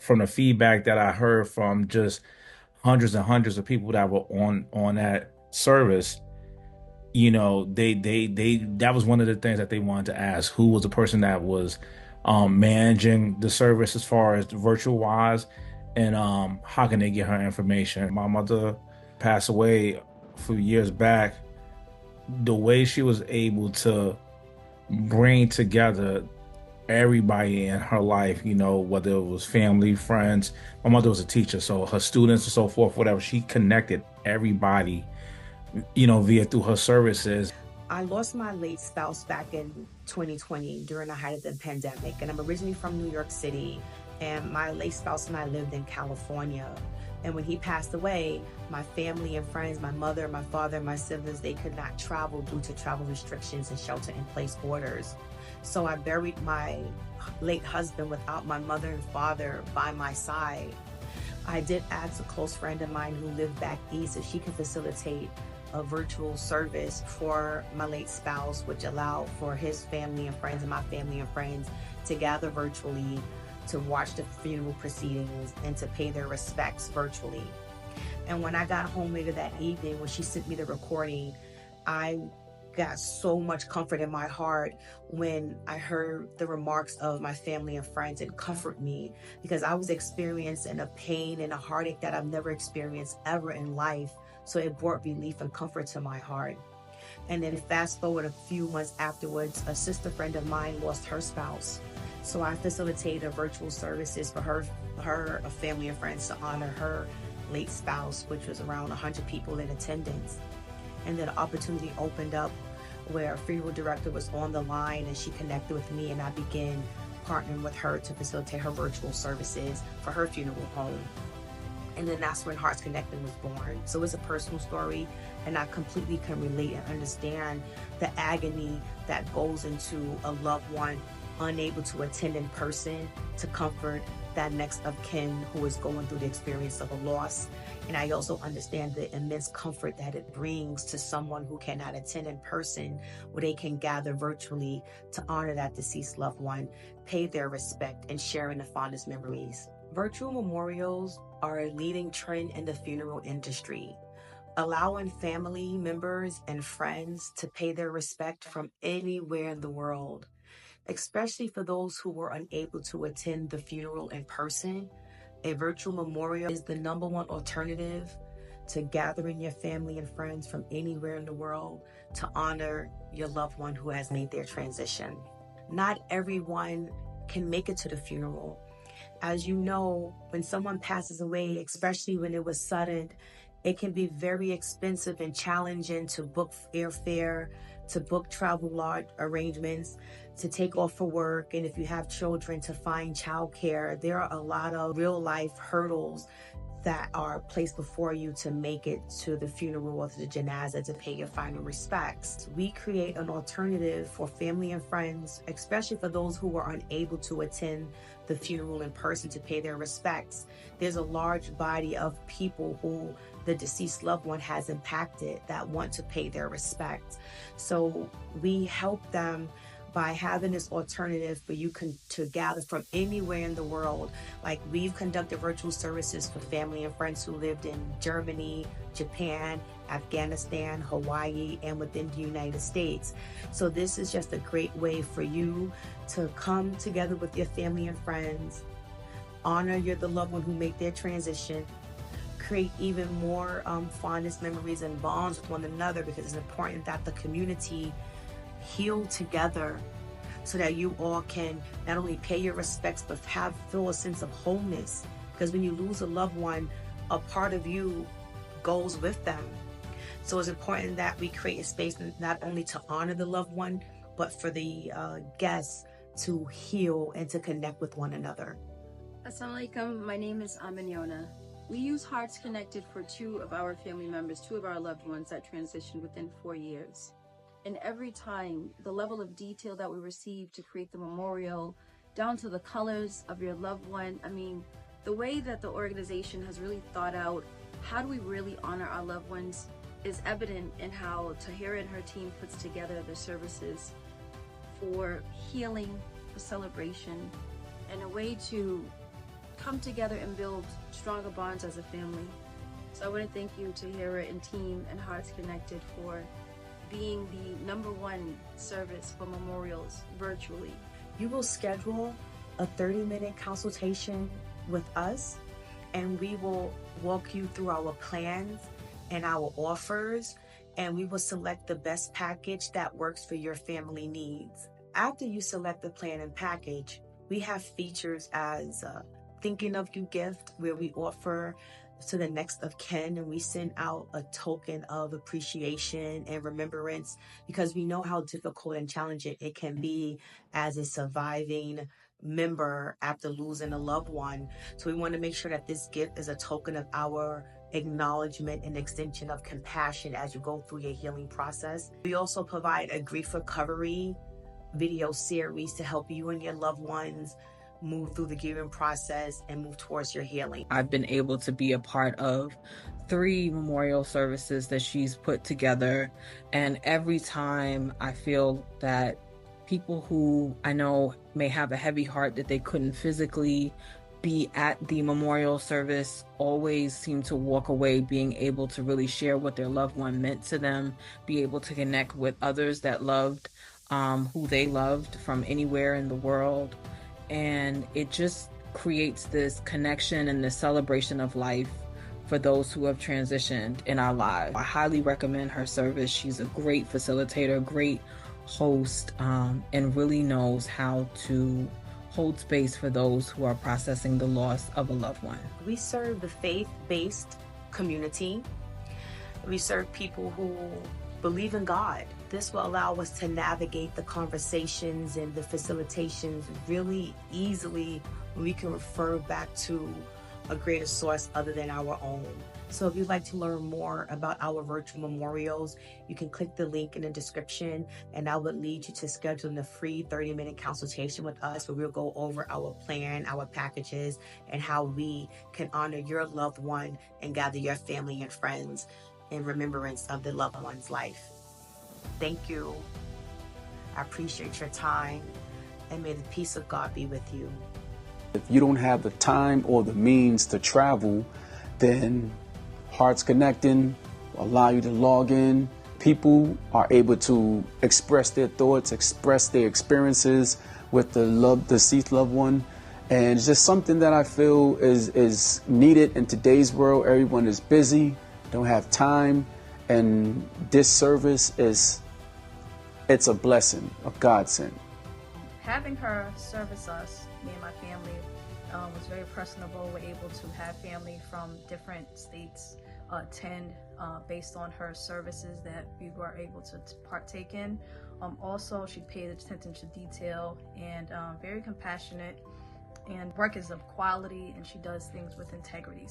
From the feedback that I heard from just hundreds and hundreds of people that were on that service, they that was one of the things that they wanted to ask: who was the person that was managing the service as far as virtual wise, and how can they get her information. My mother passed away a few years back. The way she was able to bring together everybody in her life, whether it was family, friends. My mother was a teacher, so her students and so forth, whatever, she connected everybody, via through her services. I lost my late spouse back in 2020 during the height of the pandemic, and I'm originally from New York City, and my late spouse and I lived in California. And when he passed away, my family and friends, my mother, my father, and my siblings, they could not travel due to travel restrictions and shelter-in-place orders. So I buried my late husband without my mother and father by my side. I did ask a close friend of mine who lived back east if she could facilitate a virtual service for my late spouse, which allowed for his family and friends and my family and friends to gather virtually to watch the funeral proceedings and to pay their respects virtually. And when I got home later that evening, when she sent me the recording, I got so much comfort in my heart when I heard the remarks of my family and friends. It comforted me because I was experiencing a pain and a heartache that I've never experienced ever in life. So it brought relief and comfort to my heart. And then fast forward a few months afterwards, a sister friend of mine lost her spouse. So I facilitated virtual services for her family and friends to honor her late spouse, which was around 100 people in attendance. And then an opportunity opened up where a funeral director was on the line, and she connected with me, and I began partnering with her to facilitate her virtual services for her funeral home. And then that's when Hearts Connected was born. So it's a personal story, and I completely can relate and understand the agony that goes into a loved one unable to attend in person to comfort that next of kin who is going through the experience of a loss. And I also understand the immense comfort that it brings to someone who cannot attend in person, where they can gather virtually to honor that deceased loved one, pay their respect, and share in the fondest memories. Virtual memorials are a leading trend in the funeral industry, allowing family members and friends to pay their respect from anywhere in the world. Especially for those who were unable to attend the funeral in person, a virtual memorial is the number one alternative to gathering your family and friends from anywhere in the world to honor your loved one who has made their transition. Not everyone can make it to the funeral. As you know, when someone passes away, especially when it was sudden, it can be very expensive and challenging to book airfare, to book travel lodge arrangements, to take off for work. And if you have children, to find childcare. There are a lot of real life hurdles that are placed before you to make it to the funeral or to the janazah to pay your final respects. We create an alternative for family and friends, especially for those who were unable to attend the funeral in person to pay their respects. There's a large body of people who the deceased loved one has impacted that want to pay their respects. So we help them by having this alternative for to gather from anywhere in the world. Like, we've conducted virtual services for family and friends who lived in Germany, Japan, Afghanistan, Hawaii, and within the United States. So this is just a great way for you to come together with your family and friends, honor the loved one who made their transition, create even more fondest memories and bonds with one another, because it's important that the community heal together so that you all can not only pay your respects but feel a sense of wholeness. Because when you lose a loved one, a part of you goes with them. So it's important that we create a space not only to honor the loved one, but for the guests to heal and to connect with one another. Assalamu alaikum, my name is Amanyona. We use Hearts Connected for two of our family members, two of our loved ones that transitioned within 4 years. And every time, the level of detail that we receive to create the memorial, down to the colors of your loved one, the way that the organization has really thought out how do we really honor our loved ones is evident in how Tahira and her team puts together the services for healing, for celebration, and a way to come together and build stronger bonds as a family. So I want to thank you, Tahira and team and Hearts Connected, for being the #1 service for memorials virtually. You will schedule a 30-minute consultation with us, and we will walk you through our plans and our offers, and we will select the best package that works for your family needs. After you select the plan and package, we have features as Thinking of You gift, where we offer to the next of kin, and we send out a token of appreciation and remembrance, because we know how difficult and challenging it can be as a surviving member after losing a loved one. So we want to make sure that this gift is a token of our acknowledgement and extension of compassion as you go through your healing process. We also provide a grief recovery video series to help you and your loved ones move through the grieving process and move towards your healing. I've been able to be a part of 3 memorial services that she's put together, and every time I feel that people who I know may have a heavy heart that they couldn't physically be at the memorial service always seem to walk away being able to really share what their loved one meant to them, be able to connect with others that loved who they loved from anywhere in the world. And it just creates this connection and this celebration of life for those who have transitioned in our lives. I highly recommend her service. She's a great facilitator, great host, and really knows how to hold space for those who are processing the loss of a loved one. We serve the faith-based community. We serve people who believe in God. This will allow us to navigate the conversations and the facilitations really easily when we can refer back to a greater source other than our own. So if you'd like to learn more about our virtual memorials, you can click the link in the description, and that would lead you to scheduling a free 30-minute consultation with us, where we'll go over our plan, our packages, and how we can honor your loved one and gather your family and friends in remembrance of the loved one's life. Thank you. I appreciate your time, and may the peace of God be with you. If you don't have the time or the means to travel, then Hearts Connecting will allow you to log in. People are able to express their thoughts, express their experiences with the deceased loved one. And it's just something that I feel is needed in today's world. Everyone is busy, don't have time. And this service it's a blessing, a godsend. Having her service us, me and my family, was very personable. We're able to have family from different states attend based on her services that we were able to partake in. Also, she paid attention to detail and very compassionate, and work is of quality, and she does things with integrity.